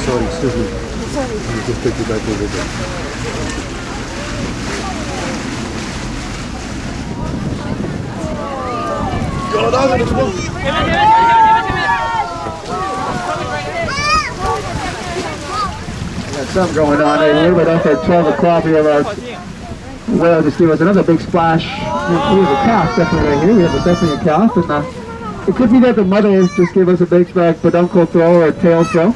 Sorry, excuse me. I'll just take you back over there. Got something going on there. A little bit after 12 o'clock, we have our whale just gave us another big splash. We have a calf definitely right here. We have definitely a calf. And it could be that the mother just gave us a big peduncle throw or a tail throw.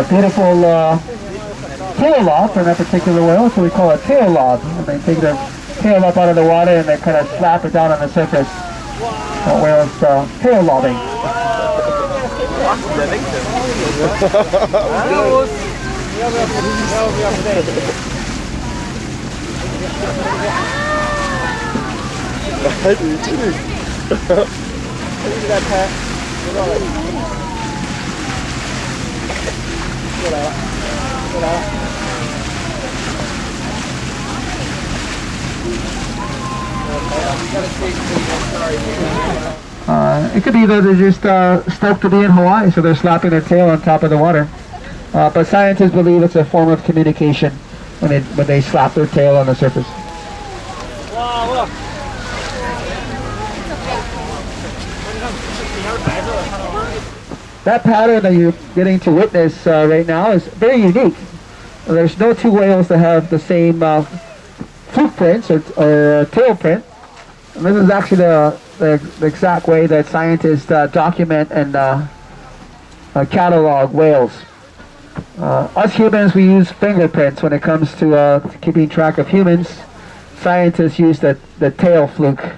Beautiful tail lob for that particular whale, so we call it tail lob. And they take their tail up out of the water and they kind of slap it down on the surface. That whale's tail lobbing. It could be that they're just stoked to be in Hawaii, so they're slapping their tail on top of the water. But scientists believe it's a form of communication when they slap their tail on the surface. Wow, look. That pattern that you're getting to witness right now is very unique. There's no two whales that have the same fluke prints or tail print. And this is actually the exact way that scientists document and catalog whales. Us humans, we use fingerprints when it comes to keeping track of humans. Scientists use the tail fluke,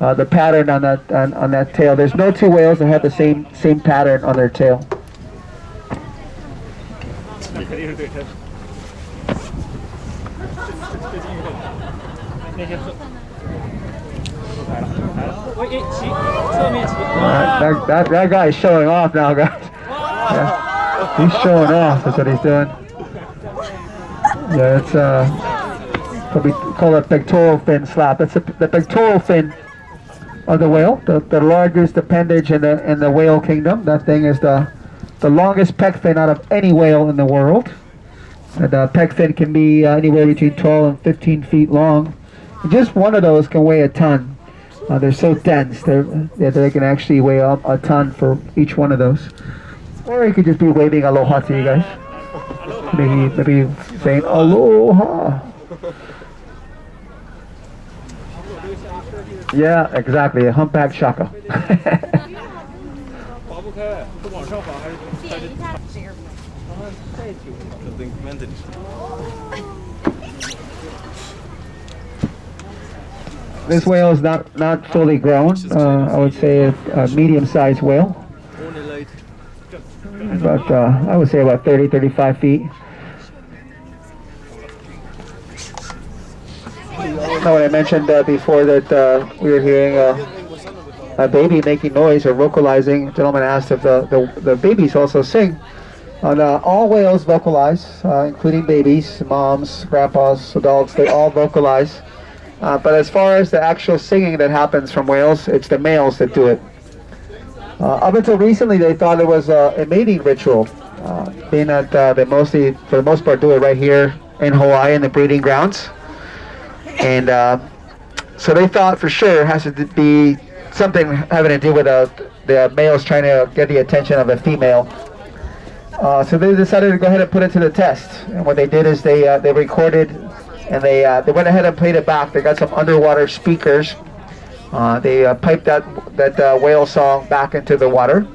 the pattern on that tail. There's no two whales that have the same pattern on their tail. That guy is showing off now, guys. Yeah. He's showing off. That's what he's doing. Yeah, it's what we call a pectoral fin slap. That's the pectoral fin of the whale, the largest appendage in the whale kingdom. That thing is the longest pec fin out of any whale in the world. And the pec fin can be anywhere between 12 and 15 feet long. And just one of those can weigh a ton. They're so dense they can actually weigh up a ton for each one of those. Or he could just be waving aloha to you guys. Maybe saying aloha. Yeah, exactly. A humpback shaka. This whale is not fully grown. I would say a medium-sized whale. But I would say about 30-35 feet. Now, when I mentioned before that we were hearing a baby making noise or vocalizing, a gentleman asked if the babies also sing. And all whales vocalize, including babies, moms, grandpas, adults. They all vocalize. But as far as the actual singing that happens from whales, it's the males that do it. Up until recently, they thought it was a mating ritual, being that they mostly, for the most part, do it right here in Hawaii in the breeding grounds. And so they thought for sure it has to be something having to do with the males trying to get the attention of a female. So they decided to go ahead and put it to the test. And what they did is they recorded and they went ahead and played it back. They got some underwater speakers. They piped that whale song back into the water,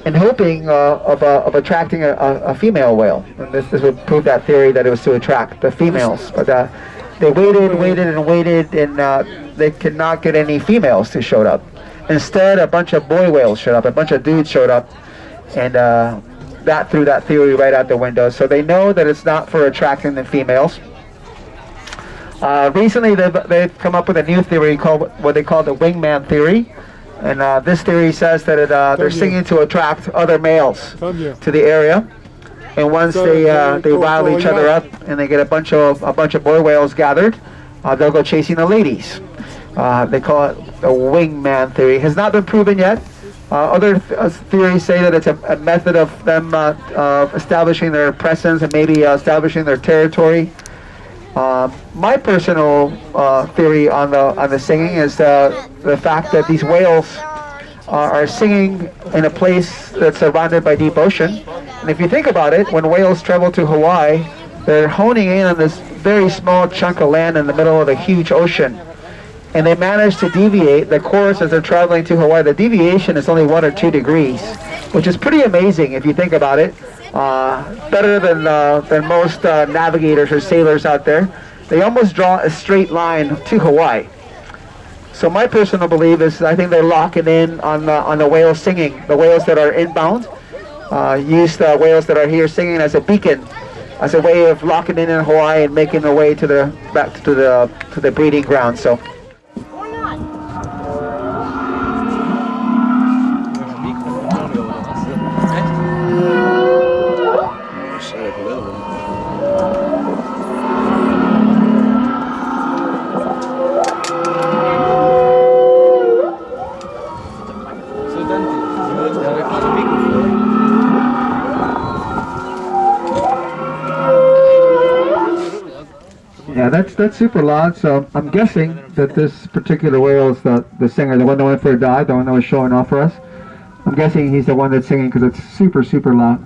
in hoping of attracting a female whale. And this would prove that theory that it was to attract the females. But they waited, and they could not get any females to show up. Instead, a bunch of boy whales showed up. A bunch of dudes showed up, and that threw that theory right out the window. So they know that it's not for attracting the females. Recently, they've come up with a new theory called what they call the wingman theory, and this theory says that they're singing to attract other males to the area, and once they rile each other up and they get a bunch of boy whales gathered, they'll go chasing the ladies. They call it the wingman theory. It has not been proven yet. Other theories say that it's a method of them establishing their presence and maybe establishing their territory. My personal theory on the singing is the fact that these whales are singing in a place that's surrounded by deep ocean. And if you think about it, when whales travel to Hawaii, they're honing in on this very small chunk of land in the middle of a huge ocean. And they manage to deviate the course as they're traveling to Hawaii. The deviation is only 1 or 2 degrees, which is pretty amazing if you think about it. Better than most navigators or sailors out there. They almost draw a straight line to Hawaii. So my personal belief is I think they're locking in on the whales singing. The whales that are inbound use the whales that are here singing as a beacon, as a way of locking in Hawaii and making their way to back to the breeding ground. So. Yeah, that's super loud. So I'm guessing that this particular whale is the singer, the one that went for a dive, the one that was showing off for us. I'm guessing he's the one that's singing because it's super, super loud.